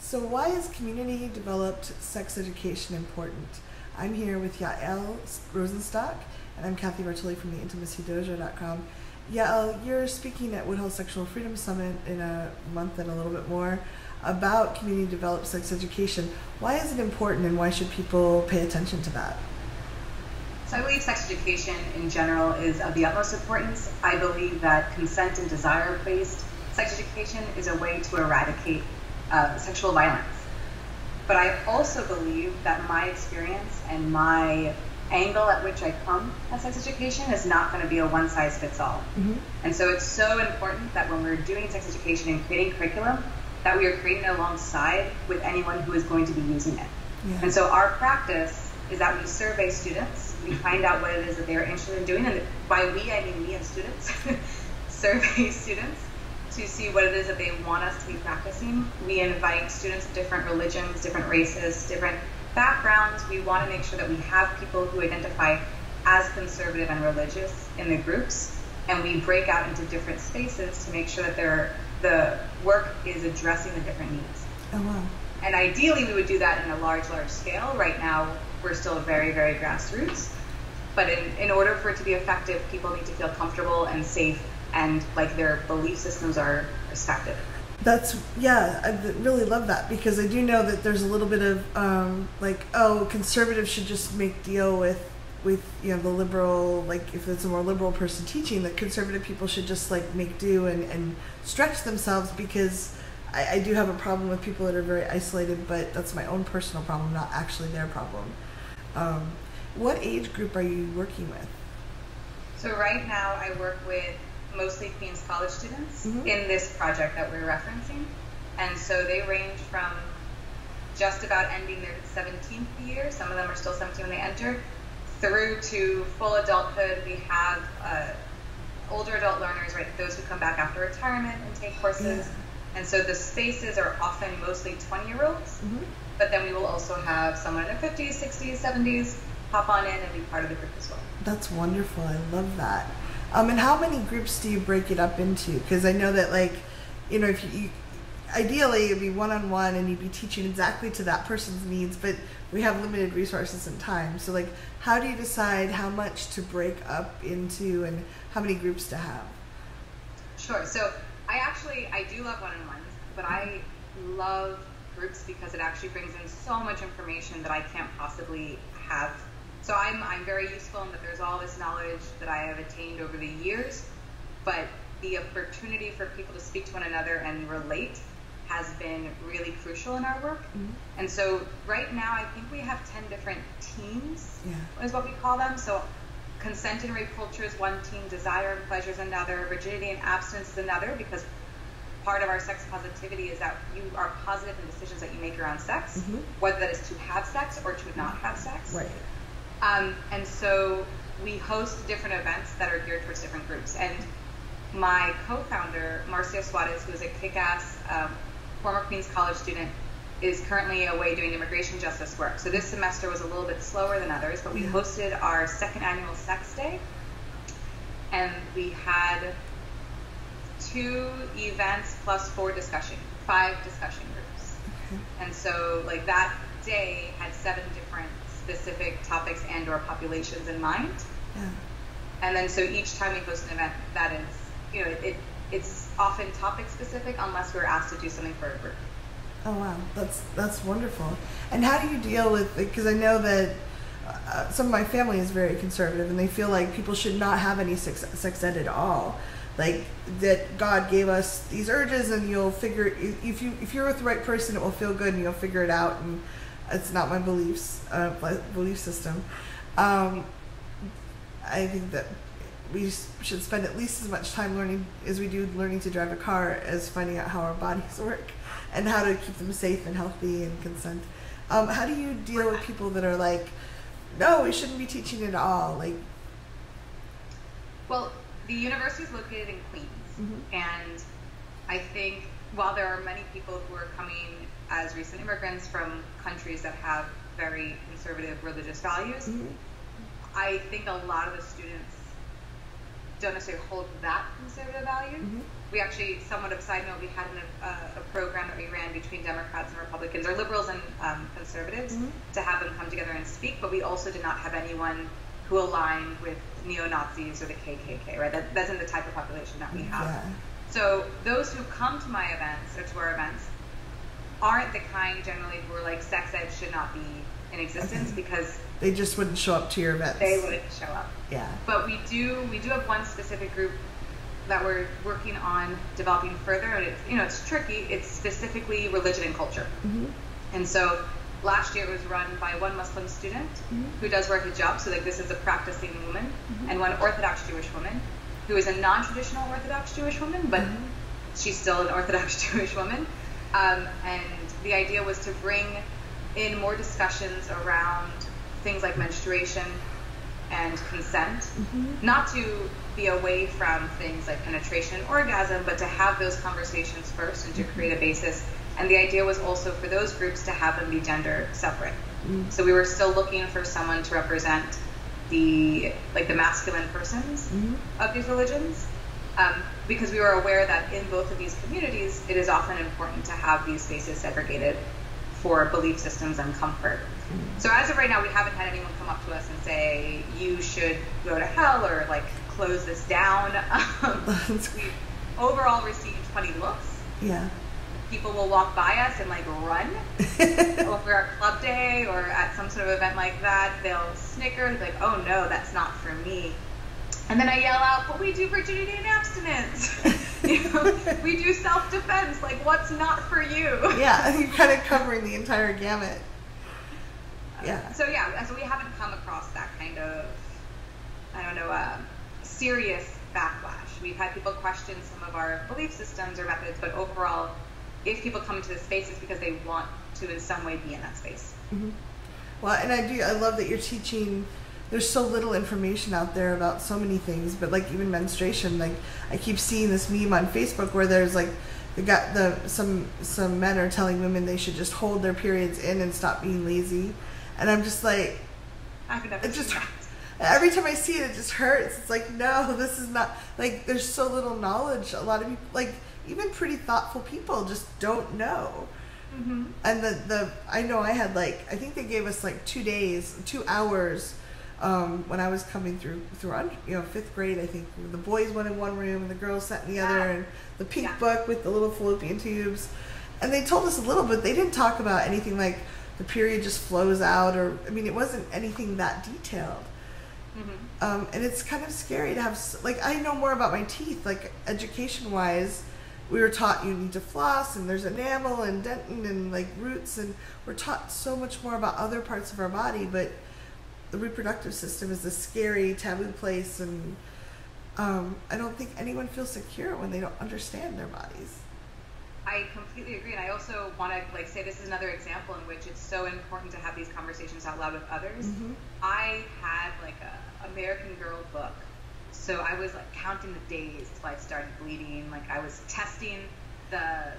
So why is community-developed sex education important? I'm here with Yael Rosenstock, and I'm Kathy Bartoli from the intimacydojo.com. Yael, you're speaking at Woodhull Sexual Freedom Summit in a month and a little bit more about community-developed sex education. Why is it important, and why should people pay attention to that? So I believe sex education in general is of the utmost importance. I believe that consent and desire-based sex education is a way to eradicate sexual violence. But I also believe that my experience and my angle at which I come at sex education is not going to be a one-size-fits-all. Mm-hmm. And so it's so important that when we're doing sex education and creating curriculum, that we are creating it alongside with anyone who is going to be using it. Yeah. And so our practice is that we survey students, we find out what it is that they are interested in doing, and by we, I mean me and students, survey students to see what it is that they want us to be practicing. We invite students of different religions, different races, different backgrounds. We want to make sure that we have people who identify as conservative and religious in the groups, and we break out into different spaces to make sure that the work is addressing the different needs. Oh, wow. And ideally, we would do that in a large scale. Right now, we're still very, very grassroots. But in order for it to be effective, people need to feel comfortable and safe and like their belief systems are respected. I really love that, because I do know that there's a little bit of conservatives should just make deal with the liberal, like if it's a more liberal person teaching, that conservative people should just like make do and stretch themselves, because I do have a problem with people that are very isolated, but that's my own personal problem, not actually their problem. What age group are you working with? So right now I work with mostly Queens College students in this project that we're referencing. And so they range from just about ending their 17th year, some of them are still 17 when they enter, through to full adulthood. We have older adult learners, right, those who come back after retirement and take courses. Yeah. And so the spaces are often mostly 20-year-olds, but then we will also have someone in their 50s, 60s, 70s hop on in and be part of the group as well. That's wonderful. I love that. And how many groups do you break it up into? Because I know that, if you ideally it'd be one-on-one and you'd be teaching exactly to that person's needs, but we have limited resources and time. So how do you decide how much to break up into and how many groups to have? Sure. So I do love one-on-ones, but I love groups because it actually brings in so much information that I can't possibly have. So I'm very useful in that there's all this knowledge that I have attained over the years, but the opportunity for people to speak to one another and relate has been really crucial in our work. And so right now I think we have 10 different teams, is what we call them. So consent and rape culture is one team, desire and pleasure is another, rigidity and abstinence is another, because part of our sex positivity is that you are positive in decisions that you make around sex, whether that is to have sex or to not have sex. Right. And so we host different events that are geared towards different groups. And my co-founder, Marcia Suarez, who is a kick-ass former Queens College student, is currently away doing immigration justice work. So this semester was a little bit slower than others, but we hosted our second annual Sex Day. And we had 2 events plus 5 discussion groups. And so that day had 7 different specific topics and or populations in mind. And then so each time we host an event, that is, it's often topic specific unless we're asked to do something for a group. Oh wow, that's wonderful. And how do you deal with, because I know that some of my family is very conservative and they feel like people should not have any sex ed at all. Like that God gave us these urges and you'll figure, if you're with the right person, it will feel good and you'll figure it out. And it's not my belief system. I think that we should spend at least as much time learning as we do learning to drive a car as finding out how our bodies work and how to keep them safe and healthy and consent. How do you deal with people that are like, no, we shouldn't be teaching it all? Well, the university is located in Queens, and I think while there are many people who are coming as recent immigrants from countries that have very conservative religious values, I think a lot of the students don't necessarily hold that conservative value. We actually, somewhat of a side note, we had a program that we ran between Democrats and Republicans, or liberals and conservatives, to have them come together and speak, but we also did not have anyone who aligned with neo-Nazis or the KKK, right? That isn't the type of population that we have. Yeah. So those who come to my events, or to our events, aren't the kind generally who are like, sex ed should not be in existence, because they just wouldn't show up to your events. They wouldn't show up. Yeah. But we do have one specific group that we're working on developing further, and it's tricky. It's specifically religion and culture. And so last year it was run by one Muslim student who does wear hijab, so like this is a practicing woman, and one Orthodox Jewish woman who is a non-traditional Orthodox Jewish woman, but she's still an Orthodox Jewish woman. And the idea was to bring in more discussions around things like menstruation and consent, not to be away from things like penetration, orgasm, but to have those conversations first and to create a basis. And the idea was also for those groups to have them be gender separate. So we were still looking for someone to represent the masculine persons of these religions, because we were aware that in both of these communities, it is often important to have these spaces segregated for belief systems and comfort. So as of right now, we haven't had anyone come up to us and say, you should go to hell or like close this down. We've overall received 20 looks. Yeah. People will walk by us and like run over our club day or at some sort of event like that. They'll snicker, they'll be like, oh no, that's not for me. And then I yell out, but we do virginity and abstinence. We do self-defense. Like, what's not for you? Yeah, you're kind of covering the entire gamut. Yeah. So we haven't come across that kind of, serious backlash. We've had people question some of our belief systems or methods, but overall, if people come into the space, it's because they want to in some way be in that space. Well, and I love that you're teaching. There's so little information out there about so many things, but like even menstruation, like I keep seeing this meme on Facebook where there's like some men are telling women they should just hold their periods in and stop being lazy, and I'm just like, it just every time I see it just hurts. It's like, no, this is not, like there's so little knowledge. A lot of people, like even pretty thoughtful people, just don't know. And I know I had I think they gave us like 2 hours. When I was coming through fifth grade, I think the boys went in one room and the girls sat in the other, and the pink book with the little fallopian tubes, and they told us a little bit. They didn't talk about anything like the period just flows out, or it wasn't anything that detailed. And it's kind of scary to have, I know more about my teeth, like education wise. We were taught you need to floss, and there's enamel and dentin and like roots, and we're taught so much more about other parts of our body, but the reproductive system is a scary, taboo place, and I don't think anyone feels secure when they don't understand their bodies. I completely agree, and I also want to say this is another example in which it's so important to have these conversations out loud with others. I had a American Girl book, so I was counting the days till I started bleeding. I was testing the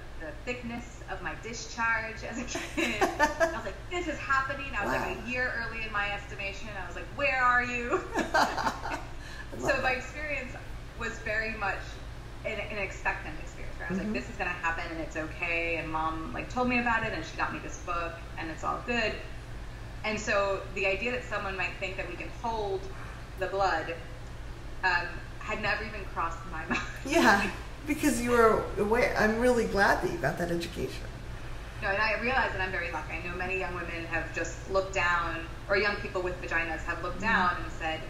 thickness of my discharge as a kid. I was like, this is happening. I was a year early in my estimation. I was like, where are you? So my experience was very much an expectant experience, where I was like, this is going to happen and it's okay. And mom told me about it, and she got me this book, and it's all good. And so the idea that someone might think that we can hold the blood had never even crossed my mind. Yeah. Because you were aware. I'm really glad that you got that education. No, and I realize that I'm very lucky. I know many young women have just looked down, or young people with vaginas have looked down and said,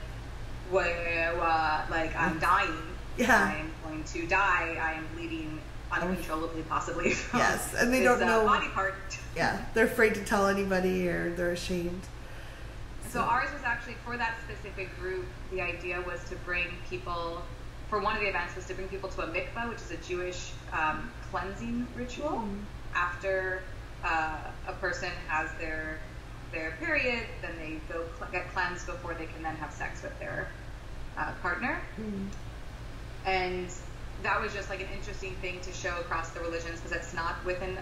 I'm dying. Yeah. I'm going to die. I am bleeding uncontrollably, possibly. From yes, and they don't know. Body part. Yeah, they're afraid to tell anybody, or they're ashamed. So ours was actually, for that specific group, the idea was to bring people, for one of the events was to bring people to a mikvah, which is a Jewish cleansing ritual. After a person has their period, then they go get cleansed before they can then have sex with their partner. And that was just an interesting thing to show across the religions, because it's not within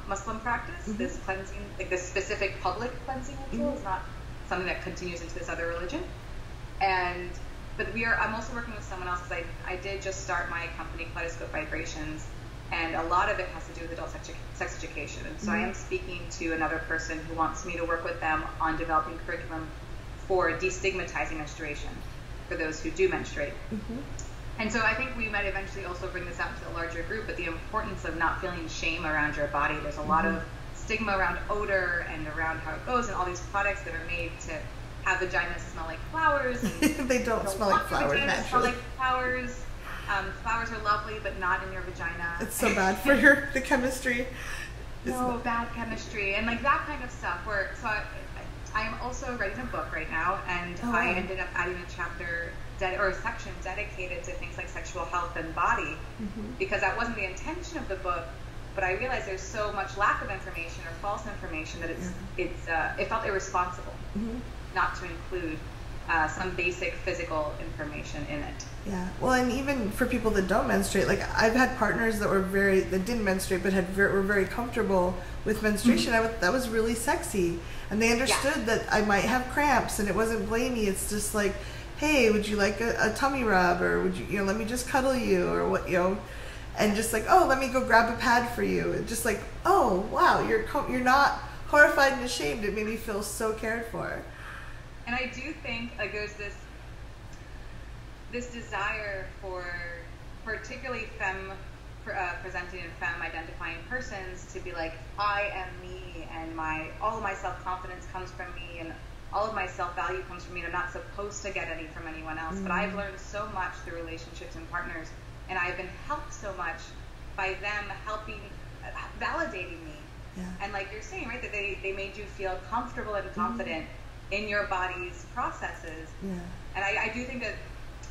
Muslim practice. This cleansing, this specific public cleansing ritual is not something that continues into this other religion. And But I'm also working with someone else because I did just start my company, Kaleidoscope Vibrations, and a lot of it has to do with adult sex education. And so I am speaking to another person who wants me to work with them on developing curriculum for destigmatizing menstruation for those who do menstruate. And so I think we might eventually also bring this out to a larger group, but the importance of not feeling shame around your body. There's a lot of stigma around odor and around how it goes, and all these products that are made to have vaginas smell like flowers. And they don't smell like flowers naturally. Smell like flowers. Flowers are lovely, but not in your vagina. It's so bad for the chemistry. No, bad chemistry and like that kind of stuff. I am also writing a book right now, and I ended up adding a chapter or a section dedicated to things like sexual health and body, because that wasn't the intention of the book. But I realized there's so much lack of information or false information that it felt irresponsible not to include some basic physical information in it. Yeah, well, and even for people that don't menstruate, like I've had partners that didn't menstruate but were very comfortable with menstruation. That was really sexy, and they understood that I might have cramps, and it wasn't blamey. It's just like, hey, would you like a tummy rub, or would you let me just cuddle you, or what, and just like, oh, let me go grab a pad for you. And just like, oh wow, you're not horrified and ashamed. It made me feel so cared for. And I do think like there's this desire for particularly presenting and femme identifying persons to be like, I am me, and all of my self-confidence comes from me, and all of my self-value comes from me, and I'm not supposed to get any from anyone else. But I've learned so much through relationships and partners, and I've been helped so much by them validating me. And like you're saying, right, that they made you feel comfortable and confident in your body's processes. And I do think that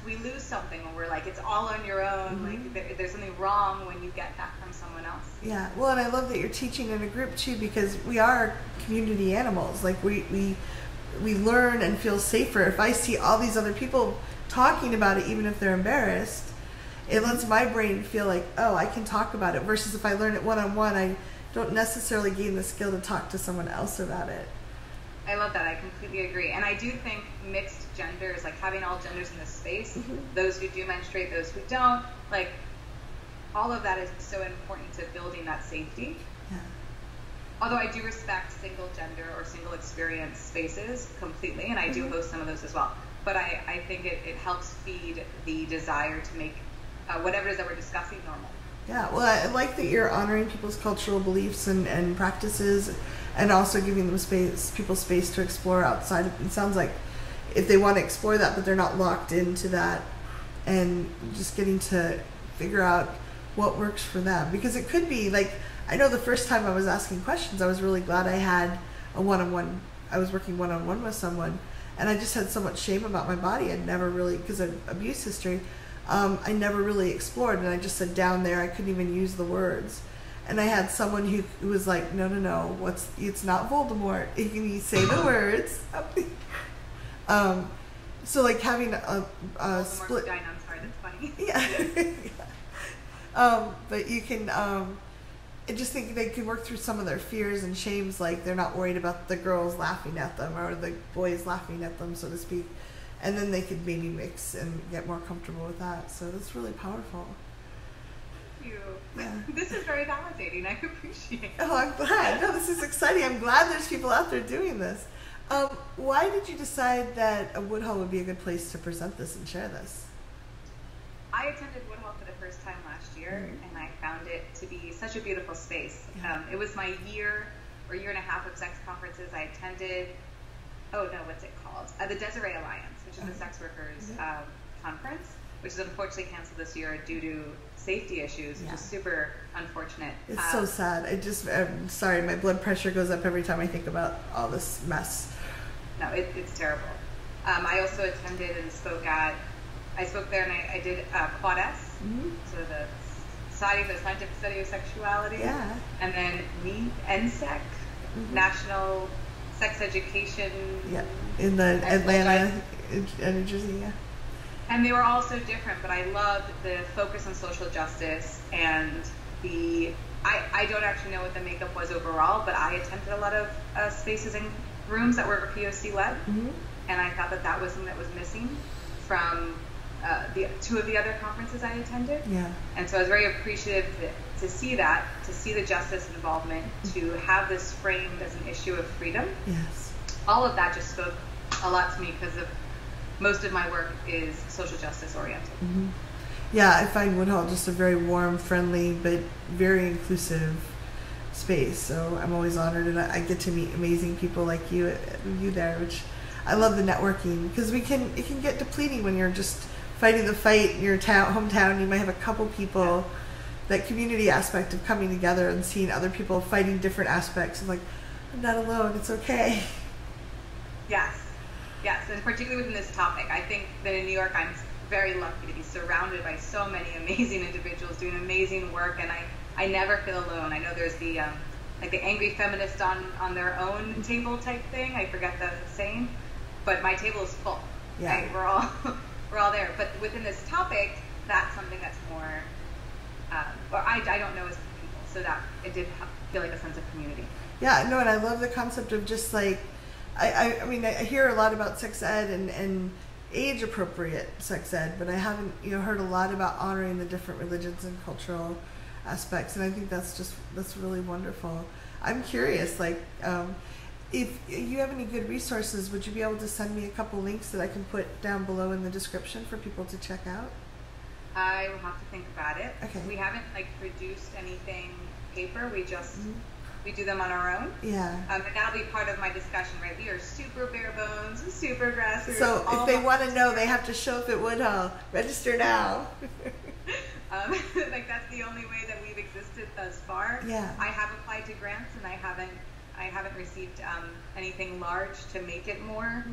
we lose something when we're like, it's all on your own. Like there's something wrong when you get that from someone else. Yeah, well, and I love that you're teaching in a group too, because we are community animals. Like we learn and feel safer. If I see all these other people talking about it, even if they're embarrassed, it lets my brain feel like, oh, I can talk about it, versus if I learn it one-on-one, I don't necessarily gain the skill to talk to someone else about it. I love that. I completely agree. And I do think mixed genders, like having all genders in this space, those who do menstruate, those who don't, like all of that is so important to building that safety. Although I do respect single gender or single experience spaces completely, and I do host some of those as well. But I think it helps feed the desire to make whatever it is that we're discussing normal. Yeah, well, I like that you're honoring people's cultural beliefs and practices, and also giving them people space to explore outside. It sounds like if they want to explore that, but they're not locked into that, and just getting to figure out what works for them. Because it could be like, I know the first time I was asking questions, I was really glad I had a one-on-one. I was working one-on-one with someone, and I just had so much shame about my body. I'd never really, because of abuse history, I never really explored, and I just said down there, I couldn't even use the words. And I had someone who was like, no, it's not Voldemort. You say the words. So like having a split. I'm sorry, that's funny. Yeah. But you can, I just think they can work through some of their fears and shames, like they're not worried about the girls laughing at them or the boys laughing at them, so to speak. And then they could maybe mix and get more comfortable with that. So that's really powerful. Thank you. Yeah. This is very validating. I appreciate it. Oh, I'm glad. No, this is exciting. I'm glad there's people out there doing this. Why did you decide that Woodhull would be a good place to present this and share this? I attended Woodhull for the first time last year, and I found it to be such a beautiful space. It was my year and a half of sex conferences. I attended, what's it called? The Desiree Alliance, which is the sex workers conference, which is unfortunately canceled this year due to safety issues, which is super unfortunate. It's so sad. I'm sorry, my blood pressure goes up every time I think about all this mess. No, it's terrible. I also attended and spoke there, and I did Quad S, so the Society for the Scientific Study of Sexuality, and then NSEC, National Sex Education. Yeah, in the Atlanta, in New Jersey, And they were all so different, but I loved the focus on social justice and I don't actually know what the makeup was overall, but I attended a lot of spaces and rooms that were POC led, and I thought that was something that was missing. from the two of the other conferences I attended. Yeah. And so I was very appreciative to see that, to see the justice involvement, to have this framed as an issue of freedom. Yes. All of that just spoke a lot to me because of most of my work is social justice oriented. Mm-hmm. Yeah, I find Woodhull just a very warm, friendly, but very inclusive space. So I'm always honored, and I get to meet amazing people like you there, which I love the networking, because it can get depleting when you're just fighting the fight in your hometown. You might have a couple people, that community aspect of coming together and seeing other people fighting different aspects, and like, I'm not alone, it's okay. Yes, and particularly within this topic, I think that in New York I'm very lucky to be surrounded by so many amazing individuals doing amazing work, and I never feel alone. I know there's the like the angry feminist on their own table type thing. I forget the saying, but my table is full. Yeah. Right? We're all there. But within this topic, that's something that's more, or I don't know as people, so that it did feel like a sense of community. Yeah, no, and I love the concept of just like, I mean, I hear a lot about sex ed and age appropriate sex ed, but I haven't heard a lot about honoring the different religions and cultural aspects, and I think that's really wonderful. I'm curious, like, if you have any good resources, would you be able to send me a couple links that I can put down below in the description for people to check out? I will have to think about it. Okay. We haven't produced anything paper. We just we do them on our own. Yeah. And that'll be part of my discussion, right? We are super bare bones, super grassroots. So if they want to know, they have to show up at Woodhull. Register now. That's the only way that we've existed thus far. Yeah. I have applied to grants, and I haven't received anything large to make it more,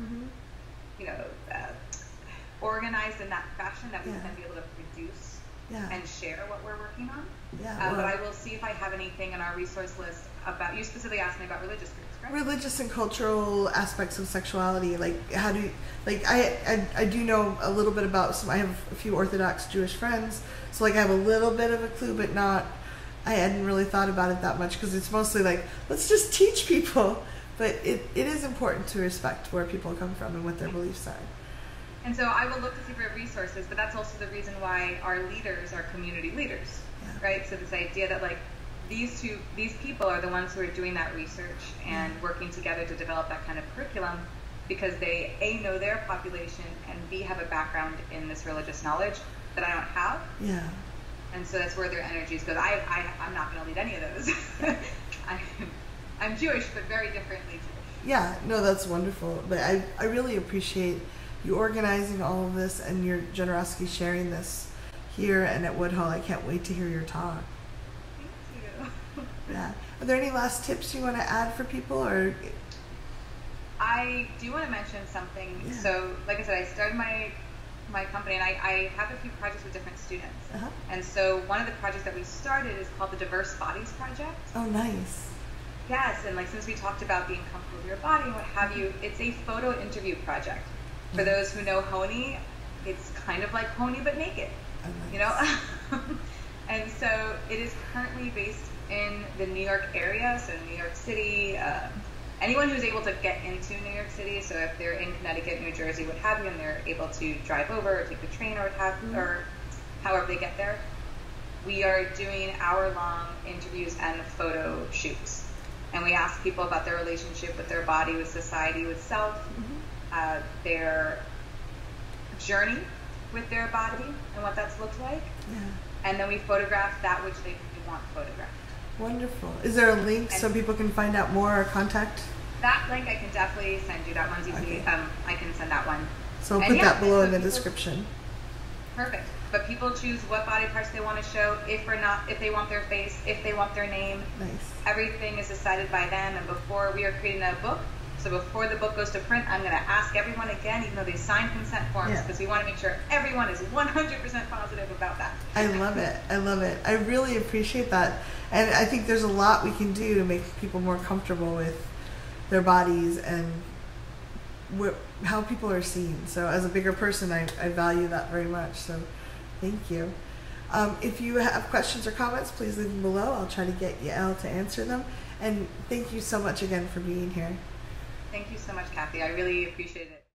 organized in that fashion that we can be able to produce and share what we're working on. Yeah. But I will see if I have anything in our resource list about, you specifically asked me about religious groups, correct? Religious and cultural aspects of sexuality. Like, how do you, I do know a little bit about I have a few Orthodox Jewish friends, so I have a little bit of a clue, but not, I hadn't really thought about it that much, because it's mostly let's just teach people. But it is important to respect where people come from and what their beliefs are. And so I will look to see for resources, but that's also the reason why our leaders are community leaders, right? So this idea that these people are the ones who are doing that research and working together to develop that kind of curriculum, because they A, know their population, and B, have a background in this religious knowledge that I don't have. Yeah. And so that's where their energies go. I'm not going to lead any of those. I'm Jewish, but very differently Jewish. Yeah, no, that's wonderful. But I really appreciate you organizing all of this and your generosity sharing this here and at Woodhull. I can't wait to hear your talk. Thank you. Yeah. Are there any last tips you want to add for people, or? I do want to mention something. Yeah. So, like I said, I started my company, and I have a few projects with different students. Uh-huh. And so one of the projects that we started is called the Diverse Bodies Project. Oh, nice. Yes, and since we talked about being comfortable with your body and what have you, it's a photo interview project. For those who know Honey, it's kind of like Honey but naked, And so it is currently based in the New York area, so New York City. Anyone who's able to get into New York City, so if they're in Connecticut, New Jersey, what have you, and they're able to drive over or take the train or or however they get there, we are doing hour-long interviews and photo shoots. And we ask people about their relationship with their body, with society, with self, their journey with their body and what that's looked like. Yeah. And then we photograph that which they want photographed. Wonderful. Is there a link so people can find out more or contact? That link I can definitely send you. That one's easy. Okay. I can send that one. So I'll put that below in the description. Perfect. But people choose what body parts they want to show, if or not, if they want their face, if they want their name. Nice. Everything is decided by them. And before we are creating a book, so before the book goes to print, I'm going to ask everyone again, even though they signed consent forms, because we want to make sure everyone is 100% positive about that. I love it. I love it. I really appreciate that. And I think there's a lot we can do to make people more comfortable with their bodies and how people are seen. So as a bigger person, I value that very much. So thank you. If you have questions or comments, please leave them below. I'll try to get Yael to answer them. And thank you so much again for being here. Thank you so much, Kathy. I really appreciate it.